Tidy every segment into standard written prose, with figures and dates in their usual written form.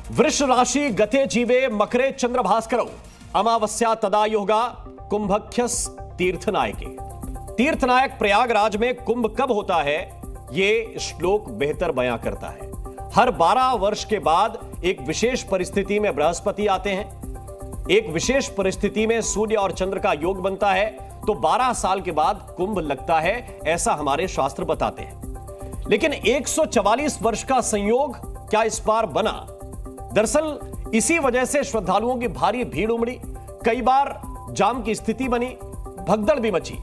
वृष राशि गते जीवे मकरे चंद्र भास्करौ अमावस्या तदा योगा कुंभख्यस तीर्थनायके। तीर्थनायक प्रयागराज में कुंभ कब होता है, यह श्लोक बेहतर बयां करता है। हर 12 वर्ष के बाद एक विशेष परिस्थिति में बृहस्पति आते हैं, एक विशेष परिस्थिति में सूर्य और चंद्र का योग बनता है, तो 12 साल के बाद कुंभ लगता है, ऐसा हमारे शास्त्र बताते हैं। लेकिन 144 वर्ष का संयोग क्या इस बार बना? दरअसल इसी वजह से श्रद्धालुओं की भारी भीड़ उमड़ी, कई बार जाम की स्थिति बनी, भगदड़ भी मची।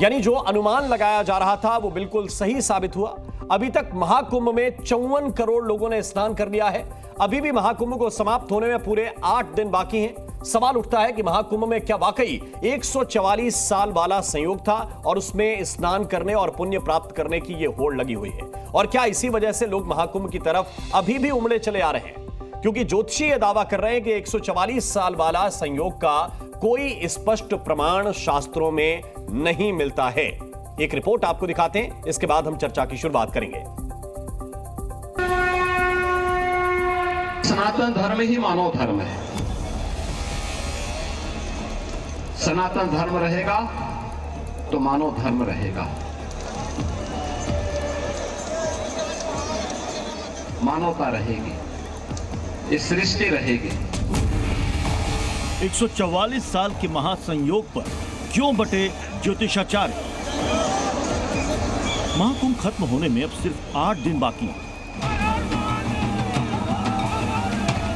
यानी जो अनुमान लगाया जा रहा था वो बिल्कुल सही साबित हुआ। अभी तक महाकुंभ में 54 करोड़ लोगों ने स्नान कर लिया है। अभी भी महाकुंभ को समाप्त होने में पूरे 8 दिन बाकी हैं। सवाल उठता है कि महाकुंभ में क्या वाकई 144 साल वाला संयोग था और उसमें स्नान करने और पुण्य प्राप्त करने की ये होड़ लगी हुई है? और क्या इसी वजह से लोग महाकुंभ की तरफ अभी भी उमड़े चले आ रहे हैं? क्योंकि ज्योतिषी यह दावा कर रहे हैं कि 144 साल वाला संयोग का कोई स्पष्ट प्रमाण शास्त्रों में नहीं मिलता है। एक रिपोर्ट आपको दिखाते हैं, इसके बाद हम चर्चा की शुरुआत करेंगे। सनातन धर्म ही मानव धर्म है। सनातन धर्म रहेगा तो मानव धर्म रहेगा। मानवता रहेगी, ये सृष्टि रहेगी। 144 साल के महासंयोग पर क्यों बटे ज्योतिषाचार्य? महाकुंभ खत्म होने में अब सिर्फ 8 दिन बाकी है,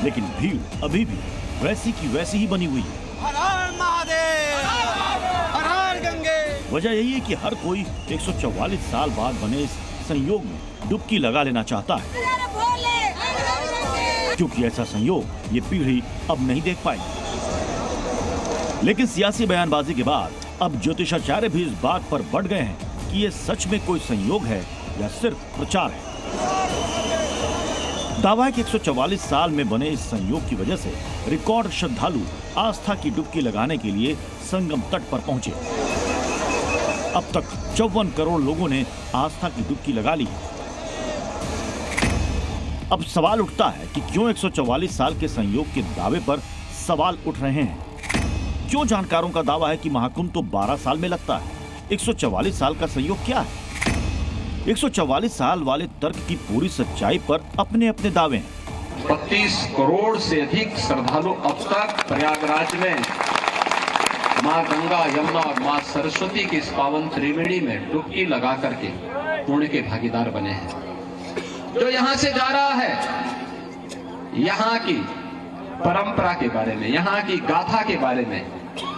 लेकिन भीड़ अभी भी वैसी की वैसी ही बनी हुई है। हर हर महादेव, हर हर गंगे। वजह यही है कि हर कोई 144 साल बाद बने इस संयोग में डुबकी लगा लेना चाहता है, क्योंकि ऐसा संयोग ये पीढ़ी अब नहीं देख पाएगी। लेकिन सियासी बयानबाजी के बाद अब ज्योतिषाचार्य भी इस बात पर बढ़ गए हैं कि ये सच में कोई संयोग है या सिर्फ प्रचार है। दावा है कि 144 साल में बने इस संयोग की वजह से रिकॉर्ड श्रद्धालु आस्था की डुबकी लगाने के लिए संगम तट पर पहुंचे। अब तक 54 करोड़ लोगों ने आस्था की डुबकी लगा ली। अब सवाल उठता है कि क्यों 144 साल के संयोग के दावे पर सवाल उठ रहे हैं? क्यों जानकारों का दावा है कि महाकुंभ तो 12 साल में लगता है? 144 साल का संयोग क्या है? 144 साल वाले तर्क की पूरी सच्चाई पर अपने अपने दावे हैं। 32 करोड़ से अधिक श्रद्धालु अब तक प्रयागराज में मां गंगा, यमुना और मां सरस्वती की इस पावन त्रिवेणी में डुबकी लगा करके पुण्य के भागीदार बने हैं। जो यहां से जा रहा है, यहां की परंपरा के बारे में, यहां की गाथा के बारे में,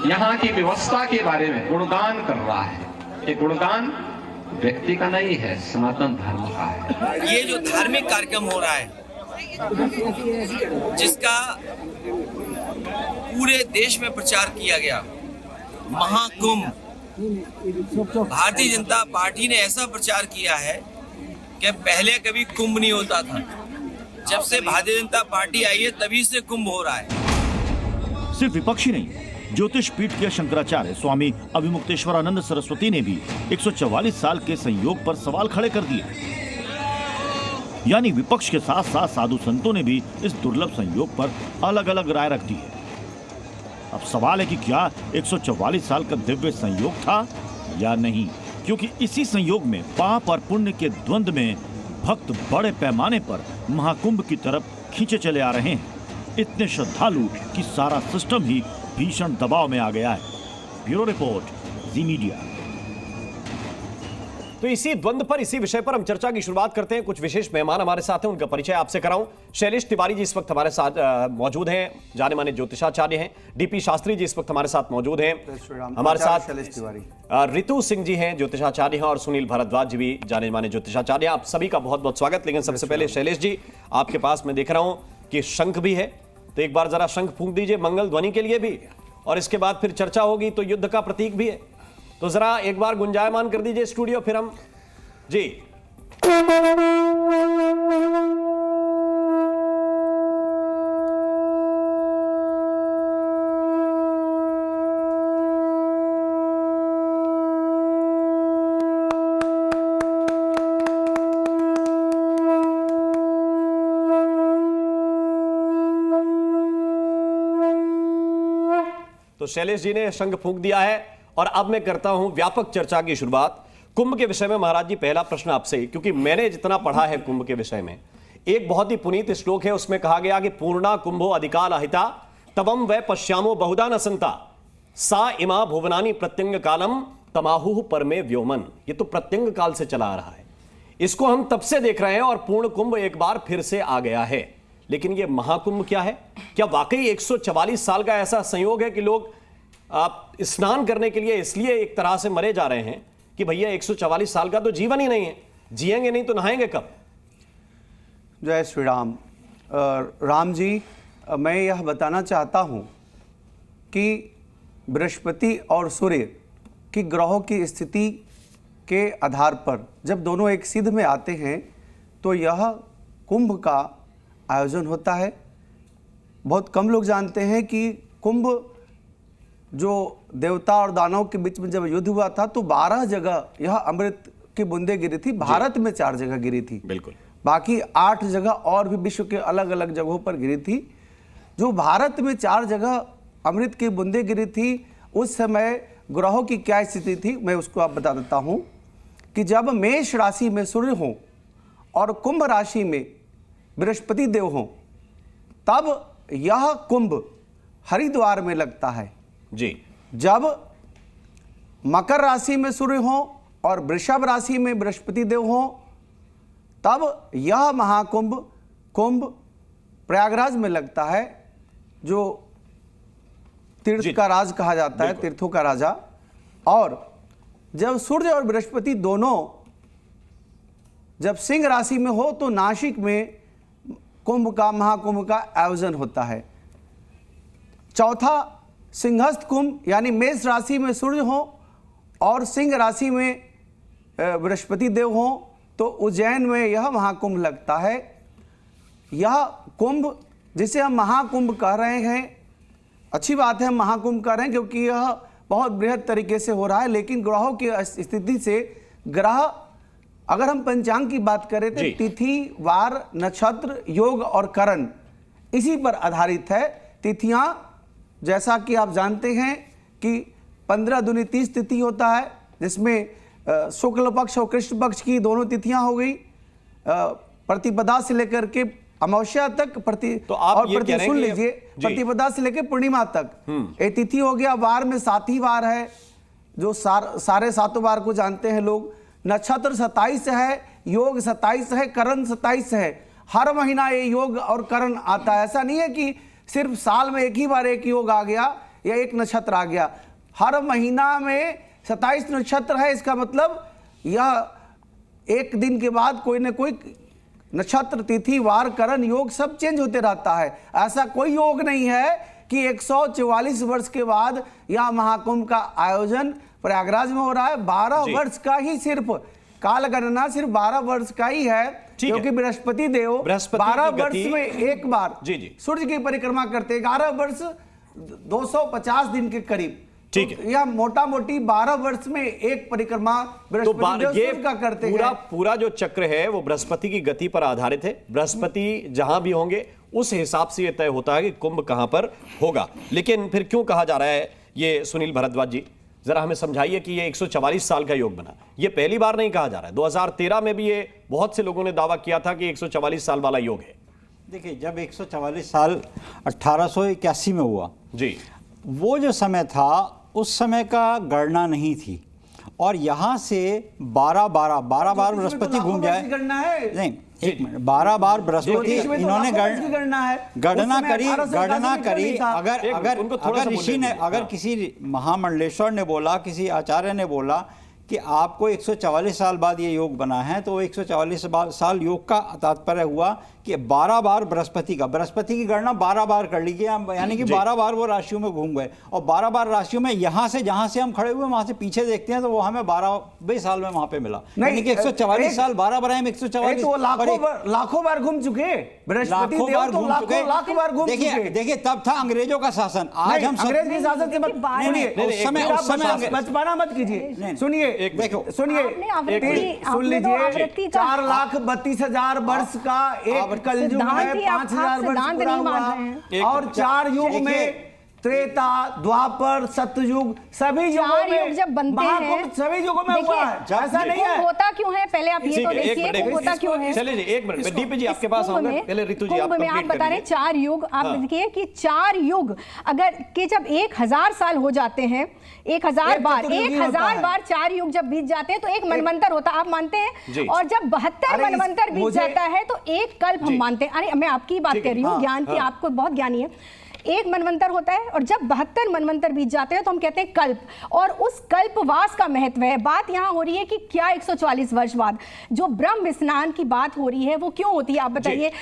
यहां की व्यवस्था के बारे में गुणगान कर रहा है। ये गुणगान व्यक्ति का नहीं है, सनातन धर्म का है। ये जो धार्मिक कार्यक्रम हो रहा है, जिसका पूरे देश में प्रचार किया गया, महाकुंभ, भारतीय जनता पार्टी ने ऐसा प्रचार किया है कि पहले कभी कुंभ नहीं होता था। जब से भारतीय जनता पार्टी आई है तभी से कुंभ हो रहा है। सिर्फ विपक्षी नहीं, ज्योतिष पीठ के शंकराचार्य स्वामी अभिमुक्तेश्वरानंद सरस्वती ने भी 144 साल के संयोग पर सवाल खड़े कर दिए। यानी विपक्ष के साथ साथ साधु संतों ने भी इस दुर्लभ संयोग पर अलग अलग राय रख दी है। अब सवाल है कि क्या 144 साल का दिव्य संयोग था या नहीं? क्योंकि इसी संयोग में पाप और पुण्य के द्वंद्व में भक्त बड़े पैमाने पर महाकुंभ की तरफ खींचे चले आ रहे हैं। इतने श्रद्धालु कि सारा सिस्टम ही भीषण दबाव में आ गया है। ब्यूरो रिपोर्ट, जी मीडिया। तो इसी द्वंद्व पर, इसी विषय पर हम चर्चा की शुरुआत करते हैं। कुछ विशेष मेहमान हमारे साथ हैं, उनका परिचय आपसे कराऊं। शैलेश तिवारी जी इस वक्त हमारे साथ मौजूद हैं, जाने माने ज्योतिषाचार्य हैं। डीपी शास्त्री जी इस वक्त हमारे साथ मौजूद हैं। हमारे साथ शैलेश तिवारी, रितु सिंह जी हैं, ज्योतिषाचार्य हैं, और सुनील भारद्वाज जी भी जाने माने ज्योतिषाचार्य हैं। आप सभी का बहुत बहुत स्वागत। लेकिन सबसे पहले शैलेश जी, आपके पास मैं देख रहा हूं कि शंख भी है, तो एक बार जरा शंख फूंक दीजिए मंगल ध्वनि के लिए भी, और इसके बाद फिर चर्चा होगी। तो युद्ध का प्रतीक भी है, तो जरा एक बार गुंजायमान कर दीजिए स्टूडियो, फिर हम जी। तो शैलेश जी ने शंख फूंक दिया है और अब मैं करता हूं व्यापक चर्चा की शुरुआत कुंभ के विषय में। महाराज जी, पहला प्रश्न आपसे, क्योंकि मैंने जितना पढ़ा है कुंभ के विषय में, एक बहुत ही पुनीत श्लोक है, उसमें कहा गया कि पूर्णा कुंभो अधिकाल अहिता तवम वै पश्यामो बहुधा न संता सा इमा भुवनानी प्रत्यंग कालम तमाहु परमे व्योमन। ये तो प्रत्यंग काल से चला आ रहा है, इसको हम तब से देख रहे हैं और पूर्ण कुंभ एक बार फिर से आ गया है। लेकिन ये महाकुंभ क्या है? क्या वाकई 144 साल का ऐसा संयोग है कि लोग स्नान करने के लिए इसलिए एक तरह से मरे जा रहे हैं कि भैया 144 साल का तो जीवन ही नहीं है, जिएंगे नहीं तो नहाएंगे कब? जय श्री राम। राम जी, मैं यह बताना चाहता हूं कि बृहस्पति और सूर्य की ग्रहों की स्थिति के आधार पर जब दोनों एक सिद्ध में आते हैं तो यह कुंभ का आयोजन होता है। बहुत कम लोग जानते हैं कि कुंभ जो देवता और दानव के बीच में जब युद्ध हुआ था तो 12 जगह यह अमृत की बूंदें गिरी थी। भारत में 4 जगह गिरी थी, बिल्कुल, बाकी 8 जगह और भी विश्व के अलग अलग जगहों पर गिरी थी। जो भारत में 4 जगह अमृत की बूंदें गिरी थी, उस समय ग्रहों की क्या स्थिति थी मैं उसको आप बता देता हूं कि जब मेष राशि में सूर्य हो और कुंभ राशि में बृहस्पति देव हो, तब यह कुंभ हरिद्वार में लगता है जी। जब मकर राशि में सूर्य हो और वृषभ राशि में बृहस्पति देव हो, तब यह महाकुंभ कुंभ प्रयागराज में लगता है, जो तीर्थ का राज कहा जाता है, तीर्थों का राजा। और जब सूर्य और बृहस्पति दोनों जब सिंह राशि में हो तो नासिक में कुंभ का महाकुंभ का आयोजन होता है। चौथा सिंहस्थ कुंभ यानी मेष राशि में सूर्य हो और सिंह राशि में बृहस्पति देव हो तो उज्जैन में यह महाकुंभ लगता है। यह कुंभ जिसे हम महाकुंभ कह रहे हैं, अच्छी बात है हम महाकुंभ कह रहे हैं क्योंकि यह बहुत बृहद तरीके से हो रहा है। लेकिन ग्रहों की स्थिति से ग्रह, अगर हम पंचांग की बात करें तो तिथि, वार, नक्षत्र, योग और करण इसी पर आधारित है। तिथियां जैसा कि आप जानते हैं कि 15 दूनी 30 तिथि होता है, जिसमें शुक्ल पक्ष और कृष्ण पक्ष की दोनों तिथियां हो गई, प्रतिपदा से लेकर के अमावस्या तक तो आप और ये कह रहे हैं सुन कि लीजिए, प्रतिपदा से लेकर पूर्णिमा तक एक तिथि हो गया। वार में 7 ही वार है, जो सारे 7 वार को जानते हैं लोग। नक्षत्र 27 है, योग 27 है, करण 27 है। हर महीना ये योग और करण आता है। ऐसा नहीं है कि सिर्फ साल में एक ही बार एक योग आ गया या एक नक्षत्र आ गया। हर महीना में 27 नक्षत्र है। इसका मतलब यह एक दिन के बाद कोई ना कोई नक्षत्र, तिथि, वार, करण, योग सब चेंज होते रहता है। ऐसा कोई योग नहीं है कि 144 वर्ष के बाद यह महाकुंभ का आयोजन प्रयागराज में हो रहा है। 12 वर्ष का ही सिर्फ काल गणना सिर्फ 12 वर्ष का ही है, क्योंकि बृहस्पति देव 12 वर्ष में एक बार सूर्य की परिक्रमा करते, 11 वर्ष 250 दिन के करीब। ठीक है, यह मोटा मोटी 12 वर्ष में एक परिक्रमा बृहस्पति देव सूर्य का करते हैं। पूरा जो चक्र है वो बृहस्पति की गति पर आधारित है। बृहस्पति जहां भी होंगे उस हिसाब से यह तय होता है कि कुंभ कहां पर होगा। लेकिन फिर क्यों कहा जा रहा है ये, सुनील भारद्वाज जी जरा हमें समझाइए कि ये 144 साल का योग बना, ये पहली बार नहीं कहा जा रहा है। 2013 में भी ये बहुत से लोगों ने दावा किया था कि 144 साल वाला योग है। देखिए, जब 144 साल 1881 में हुआ जी, वो जो समय था उस समय का गणना नहीं थी, और यहाँ से 12 बार बृहस्पति घूम जाए, नहीं एक मिनट, 12 बार बृहस्पति इन्होंने गणना करी। अगर ऋषि ने, अगर किसी महामंडलेश्वर ने बोला, किसी आचार्य ने बोला कि आपको 144 साल बाद ये योग बना है, तो 144 साल योग का तात्पर्य हुआ कि 12 बार बृहस्पति की गणना 12 बार कर लीजिए, यानी कि 12 बार वो राशियों में घूम गए। और 12 बार राशियों में यहाँ से जहाँ से हम खड़े हुए वहाँ से पीछे देखते हैं तो वो हमें 12वें साल में वहाँ पे मिला। यानी कि 144 साल 12 बार में 144 लाखों बार घूम चुके, लाखों बार घूम चुके। देखिए तब था अंग्रेजों का शासन, आज हम अंग्रेज के शासन से उस समय बचपना मत कीजिए। सुनिए, सुन लीजिए, 4,32,000 वर्ष का एक कलयुग है, 5,000 वर्ष पूरा हुआ, और 4 युग में त्रेता, द्वापर, सतयुग, सभी युगों चार में युग जब बनते हैं, महाकुंभ सभी युगों में हुआ है, ऐसा नहीं है। कुंभ होता क्यों है, पहले आप ये तो देखिए कुंभ होता क्यों है। चलिए जी, एक मिनट, डीपी जी आपके पास आऊंगा, पहले ऋतु जी आप कुंभ में आप कंप्लीट बता रहे हैं 4 युग, आप देखिए कि 4 युग अगर कि जब 1000 साल हो जाते हैं, 1000 बार 4 युग जब बीत जाते हैं तो एक मनवंतर होता है, आप मानते हैं। और जब 72 मनवंतर बीत जाता है तो एक कल्प हम मानते हैं। अरे मैं आपकी बात कर रही हूँ, ज्ञान की, आपको बहुत ज्ञानी है। एक मनवंतर होता है और जब 72 मनवंतर बीत जाते हैं तो हम कहते हैं कल्प, और उस कल्पवास का महत्व है। बात यहाँ हो रही है कि क्या 144 वर्ष बाद जो ब्रह्म स्नान की बात हो रही है वो क्यों होती है, आप बताइए।